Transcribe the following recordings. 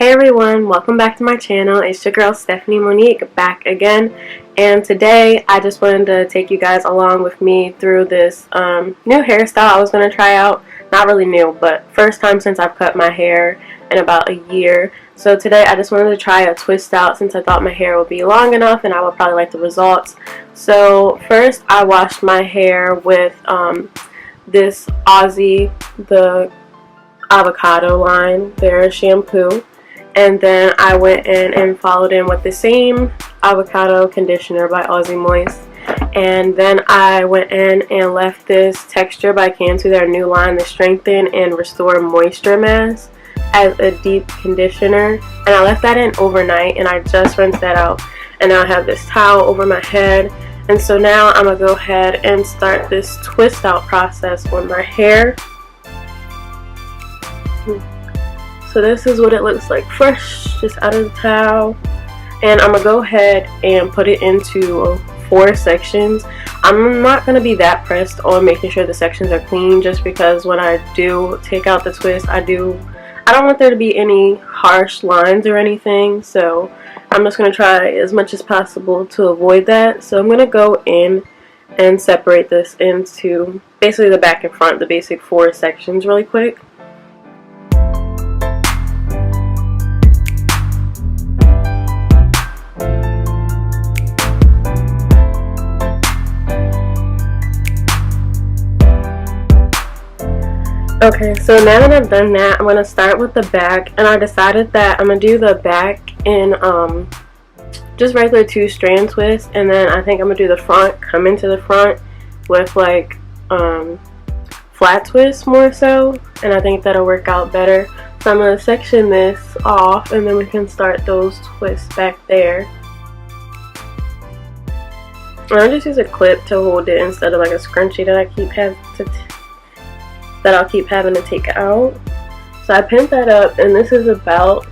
Hey everyone, welcome back to my channel. It's your girl Stephanie Monique back again, and today I just wanted to take you guys along with me through this new hairstyle I was going to try out. Not really new, but first time since I've cut my hair in about a year. So today I just wanted to try a twist out since I thought my hair would be long enough and I would probably like the results. So first I washed my hair with this Aussie, the avocado line, their shampoo. And then I went in and followed in with the same avocado conditioner by Aussie Moist. And then I went in and left this Texture by Cantu, their new line, the Strengthen and Restore Moisture Mask, as a deep conditioner. And I left that in overnight and I just rinsed that out. And now I have this towel over my head. And so now I'm going to go ahead and start this twist out process on my hair. So this is what it looks like fresh, just out of the towel. And I'm going to go ahead and put it into 4 sections. I'm not going to be that pressed on making sure the sections are clean, just because when I do take out the twist, I don't want there to be any harsh lines or anything. So I'm just going to try as much as possible to avoid that. So I'm going to go in and separate this into basically the back and front, the basic 4 sections really quick. Okay, so now that I've done that, I'm going to start with the back, and I decided that I'm going to do the back in just regular 2-strand twist, and then I think I'm going to do the front, come into the front with like flat twist more so, and I think that'll work out better. So I'm going to section this off, and then we can start those twists back there. And I'll just use a clip to hold it instead of like a scrunchie that I'll keep having to take out. So I pinned that up, and this is about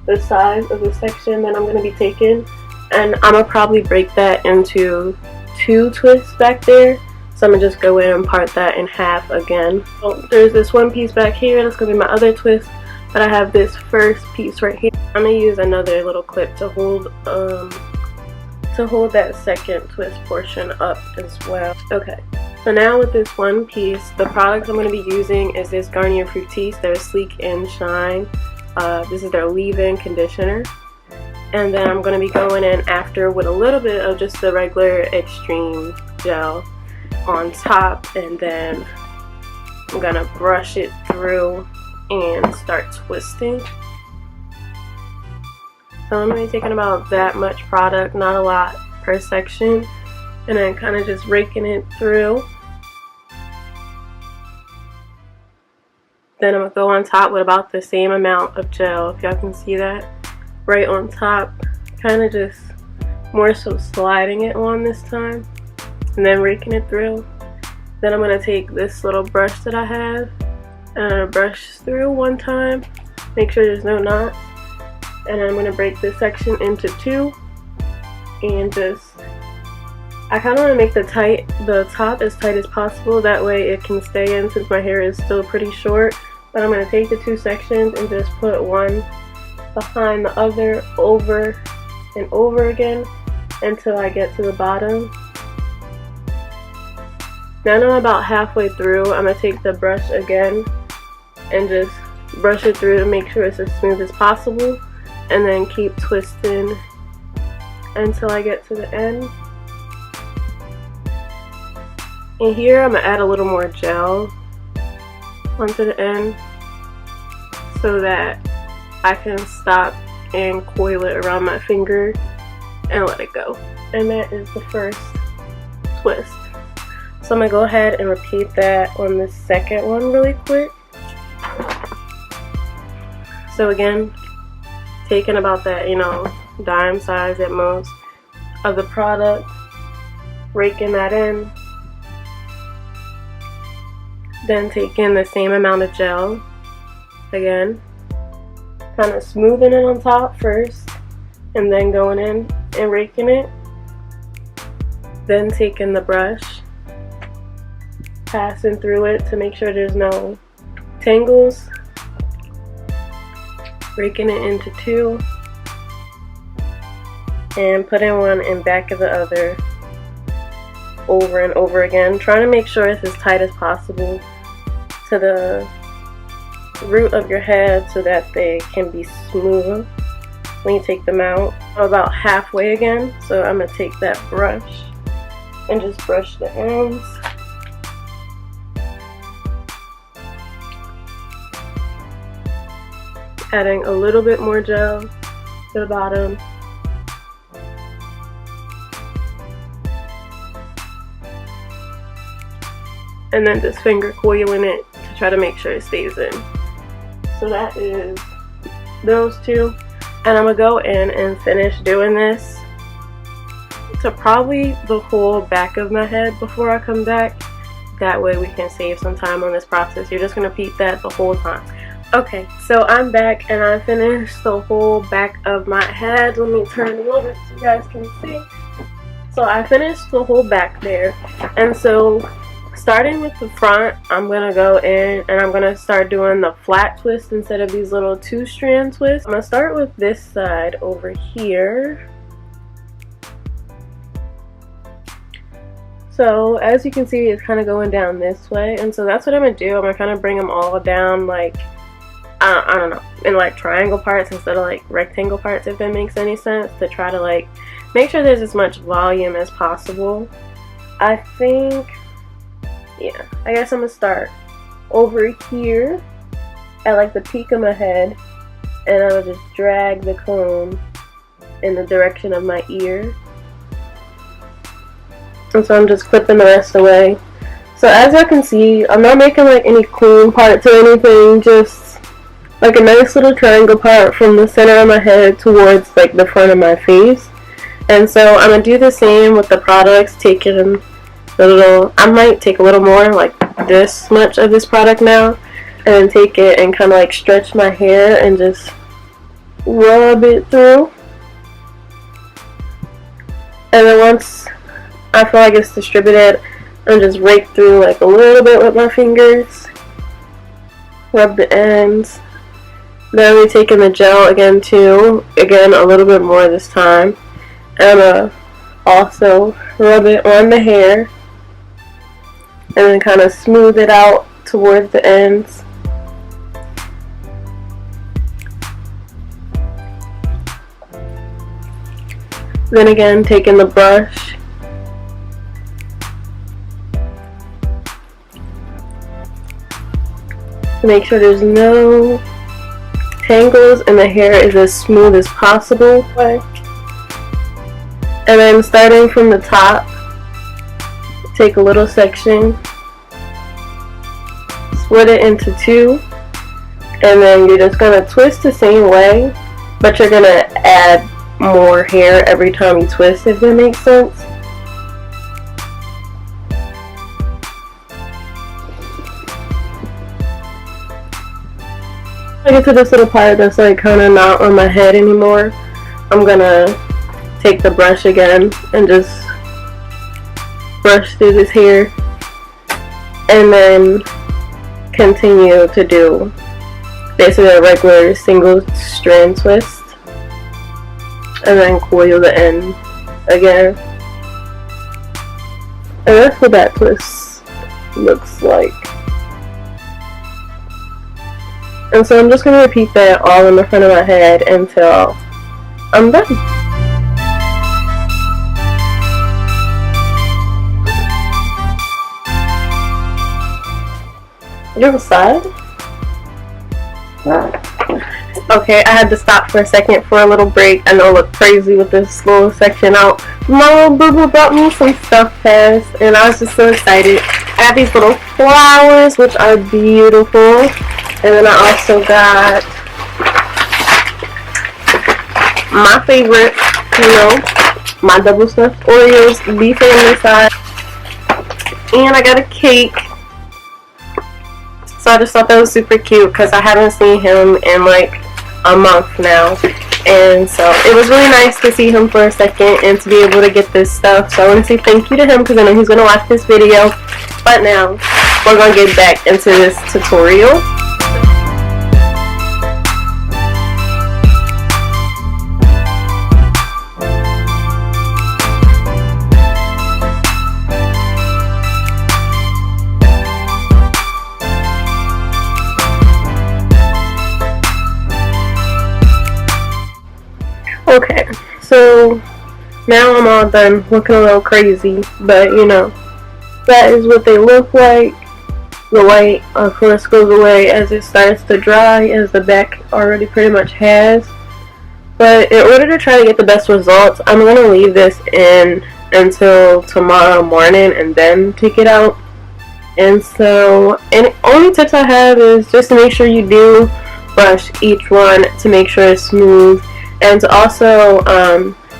the size of the section that I'm going to be taking, and I'm going to probably break that into 2 twists back there. So I'm going to just go in and part that in half again. So there's this one piece back here, that's going to be my other twist, but I have this first piece right here. I'm going to use another little clip to hold that second twist portion up as well. Okay. So now with this one piece, the product I'm going to be using is this Garnier Fructis, their Sleek and Shine. This is their leave-in conditioner. And then I'm going to be going in after with a little bit of just the regular Extreme gel on top. And then I'm going to brush it through and start twisting. So I'm going to be taking about that much product, not a lot per section. And then kind of just raking it through. Then I'm going to go on top with about the same amount of gel, if y'all can see that. Right on top, kind of just more so sliding it on this time. And then raking it through. Then I'm going to take this little brush that I have and brush through one time. Make sure there's no knots. And I'm going to break this section into 2. And just, I kind of want to make the top as tight as possible. That way it can stay in since my hair is still pretty short. But I'm going to take the 2 sections and just put one behind the other over and over again until I get to the bottom. Now that I'm about halfway through, I'm going to take the brush again and just brush it through to make sure it's as smooth as possible. And then keep twisting until I get to the end. And here I'm going to add a little more gel onto the end so that I can stop and coil it around my finger and let it go. And that is the first twist. So I'm going to go ahead and repeat that on the second one really quick. So again, taking about that, dime size at most of the product, raking that in. Then taking the same amount of gel, again, kind of smoothing it on top first, and then going in and raking it. Then taking the brush, passing through it to make sure there's no tangles, breaking it into two and putting one in back of the other over and over again, trying to make sure it's as tight as possible to the root of your head so that they can be smooth when you take them out. About halfway again, so I'm going to take that brush and just brush the ends. Adding a little bit more gel to the bottom. And then just finger coiling it to try to make sure it stays in. So that is those two. And I'm going to go in and finish doing this to probably the whole back of my head before I come back. That way we can save some time on this process. You're just going to repeat that the whole time. Okay, so I'm back and I finished the whole back of my head. Let me turn a little bit so you guys can see. So I finished the whole back there. And so starting with the front, I'm going to go in and I'm going to start doing the flat twist instead of these little two-strand twists. I'm going to start with this side over here. So as you can see, it's kind of going down this way, and so that's what I'm going to do. I'm going to kind of bring them all down like, I don't know, in like triangle parts instead of like rectangle parts, if that makes any sense, to try to like make sure there's as much volume as possible. I think, yeah, I guess I'm going to start over here at like the peak of my head, and I will just drag the comb in the direction of my ear. And so I'm just clipping the rest away. So as you can see, I'm not making like any clean parts or anything, just like a nice little triangle part from the center of my head towards like the front of my face. And so I'm going to do the same with the products, taking the little, I might take a little more, like this much of this product now, and then take it and kind of like stretch my hair and just rub it through. And then once I feel like it's distributed, and just rake through like a little bit with my fingers, rub the ends. Then we're taking the gel again too, again a little bit more this time, and also rub it on the hair, and then kind of smooth it out towards the ends. Then again, taking the brush to make sure there's no tangles and the hair is as smooth as possible. And then starting from the top, take a little section, split it into two, and then you're just going to twist the same way, but you're going to add more hair every time you twist, if that makes sense. I get to this little part that's like kind of not on my head anymore. I'm gonna take the brush again and just brush through this hair, and then continue to do basically a regular single strand twist, and then coil the end again. And that's what that twist looks like. And so I'm just going to repeat that all in the front of my head until I'm done. You have a side? Okay, I had to stop for a second for a little break. I know I look crazy with this little section out. My little boo-boo brought me some stuff past, and I was just so excited. I got these little flowers, which are beautiful. And then I also got my favorite, you know, my double stuffed Oreos, beef on this side. And I got a cake. So I just thought that was super cute because I haven't seen him in like a month now. And so it was really nice to see him for a second and to be able to get this stuff. So I want to say thank you to him because I know he's going to watch this video. But now we're going to get back into this tutorial. Now I'm all done looking a little crazy, but you know, that is what they look like. The white, of course, goes away as it starts to dry, as the back already pretty much has. But in order to try to get the best results, I'm going to leave this in until tomorrow morning and then take it out. And so, and only tips I have is just to make sure you do brush each one to make sure it's smooth. And to also,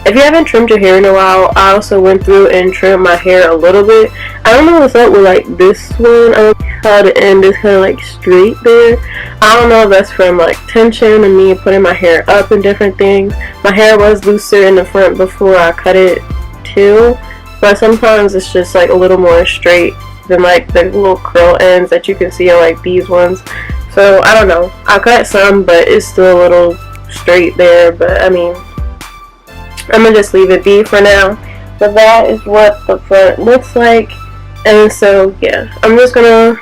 if you haven't trimmed your hair in a while, I also went through and trimmed my hair a little bit. I don't know what's up with like this one. I don't know how the end is kind of like straight there. I don't know if that's from like tension and me putting my hair up and different things. My hair was looser in the front before I cut it too, but sometimes it's just like a little more straight than like the little curl ends that you can see on like these ones. So I don't know. I cut some, but it's still a little straight there. But I mean, I'm gonna just leave it be for now. But that is what the front looks like. And so yeah, I'm just gonna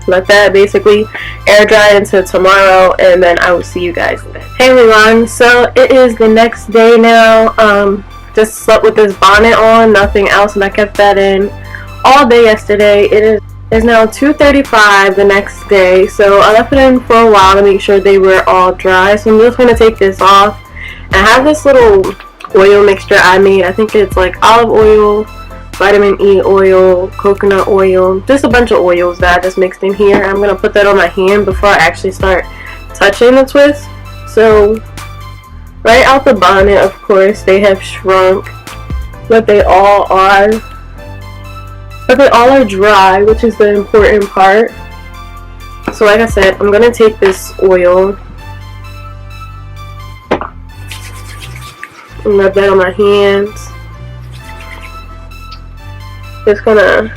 let that basically air dry until tomorrow, and then I will see you guys then. Hey everyone, so it is the next day now. Just slept with this bonnet on, nothing else, and I kept that in all day yesterday. It is now 2:35 the next day, so I left it in for a while to make sure they were all dry. So I'm just gonna take this off. And I have this little oil mixture I made. I think it's like olive oil, vitamin E oil, coconut oil, just a bunch of oils that I just mixed in here. I'm gonna put that on my hand before I actually start touching the twist. So right out the bonnet, of course, they have shrunk, but they all are dry, which is the important part. So like I said, I'm gonna take this oil and rub that on my hands. Just gonna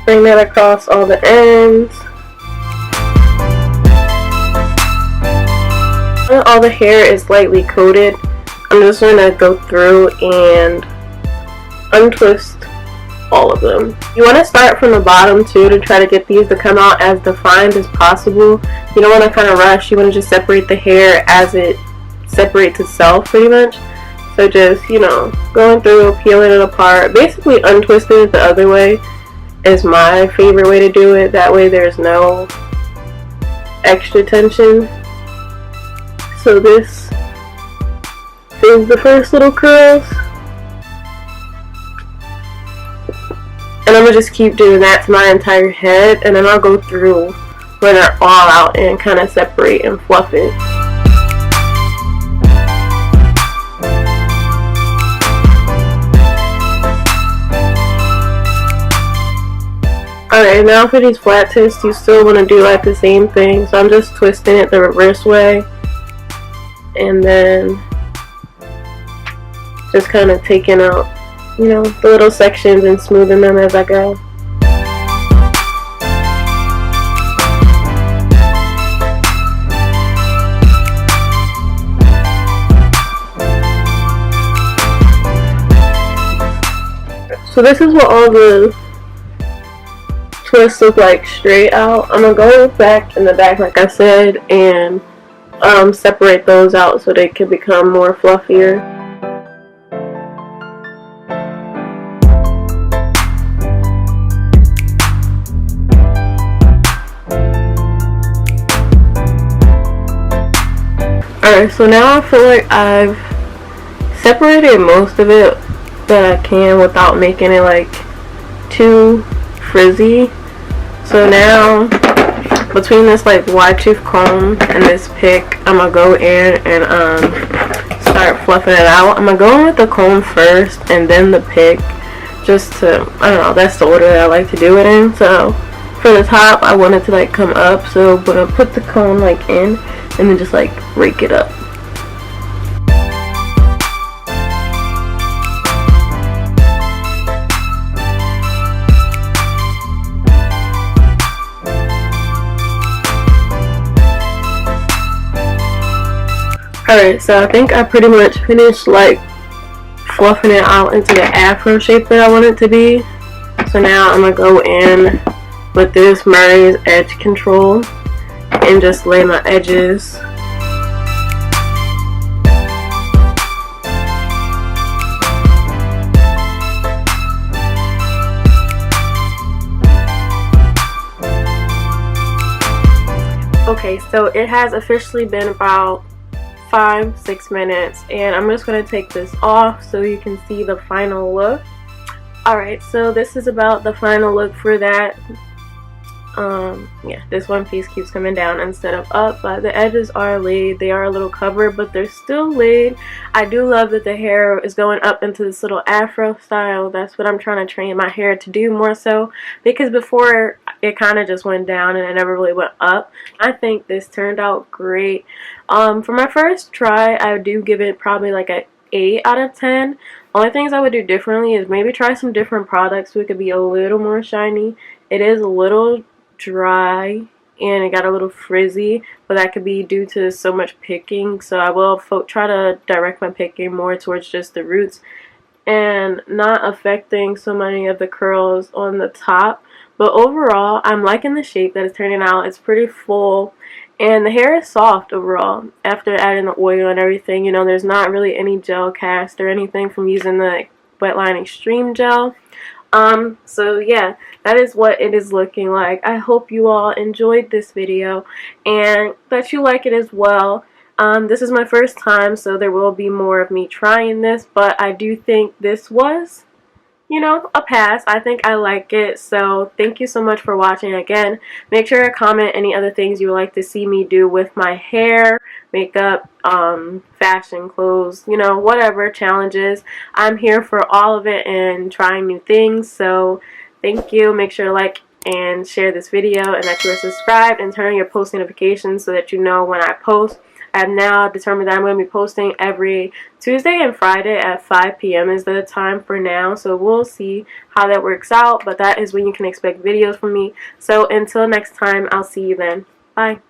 bring that across all the ends. All the hair is lightly coated. I'm just gonna go through and untwist all of them. You want to start from the bottom too to try to get these to come out as defined as possible. You don't want to kind of rush. You want to just separate the hair as it separates itself pretty much. So just, you know, going through, peeling it apart, basically untwisting it the other way is my favorite way to do it. That way there's no extra tension. So this is the first little curls. And I'm going to just keep doing that to my entire head, and then I'll go through when they're all out and kind of separate and fluff it. Alright, now for these flat twists, you still want to do like the same thing. So I'm just twisting it the reverse way, and then just kind of taking out, you know, the little sections and smoothing them as I go. So this is what all the twists look like straight out. I'm gonna go back in the back like I said and separate those out so they can become more fluffier. Alright, so now I feel like I've separated most of it that I can without making it like too frizzy. So now between this like wide tooth comb and this pick, I'm gonna go in and start fluffing it out. I'm gonna go in with the comb first and then the pick, just to, I don't know, that's the order that I like to do it in. So for the top, I want it to like come up, so I'm gonna put the comb like in and then just like rake it up. Alright, so I think I pretty much finished like fluffing it out into the afro shape that I want it to be. So now I'm going to go in with this Murray's Edge Control and just lay my edges. Okay, so it has officially been about 5-6 minutes, and I'm just going to take this off so you can see the final look. Alright, so this is about the final look for that. Yeah, this one piece keeps coming down instead of up, but the edges are laid. They are a little covered, but they're still laid. I do love that the hair is going up into this little afro style. That's what I'm trying to train my hair to do more so, because before it kind of just went down and it never really went up. I think this turned out great. For my first try, I do give it probably like a 8 out of 10. Only things I would do differently is maybe try some different products so it could be a little more shiny. It is a little dry and it got a little frizzy, but that could be due to so much picking, so I will try to direct my picking more towards just the roots and not affecting so many of the curls on the top. But overall, I'm liking the shape that it's turning out. It's pretty full and the hair is soft overall after adding the oil and everything. You know, there's not really any gel cast or anything from using the Wetline Extreme gel. So yeah, that is what it is looking like. I hope you all enjoyed this video and that you like it as well. This is my first time, so there will be more of me trying this, but I do think this was, you know, a pass. I think I like it, so thank you so much for watching. Again, make sure to comment any other things you would like to see me do with my hair, makeup, fashion, clothes, you know, whatever challenges. I'm here for all of it and trying new things, so thank you. Make sure to like and share this video and that you are subscribed and turn on your post notifications so that you know when I post. I have now determined that I'm going to be posting every Tuesday and Friday at 5 p.m. is the time for now. So we'll see how that works out. But that is when you can expect videos from me. So until next time, I'll see you then. Bye.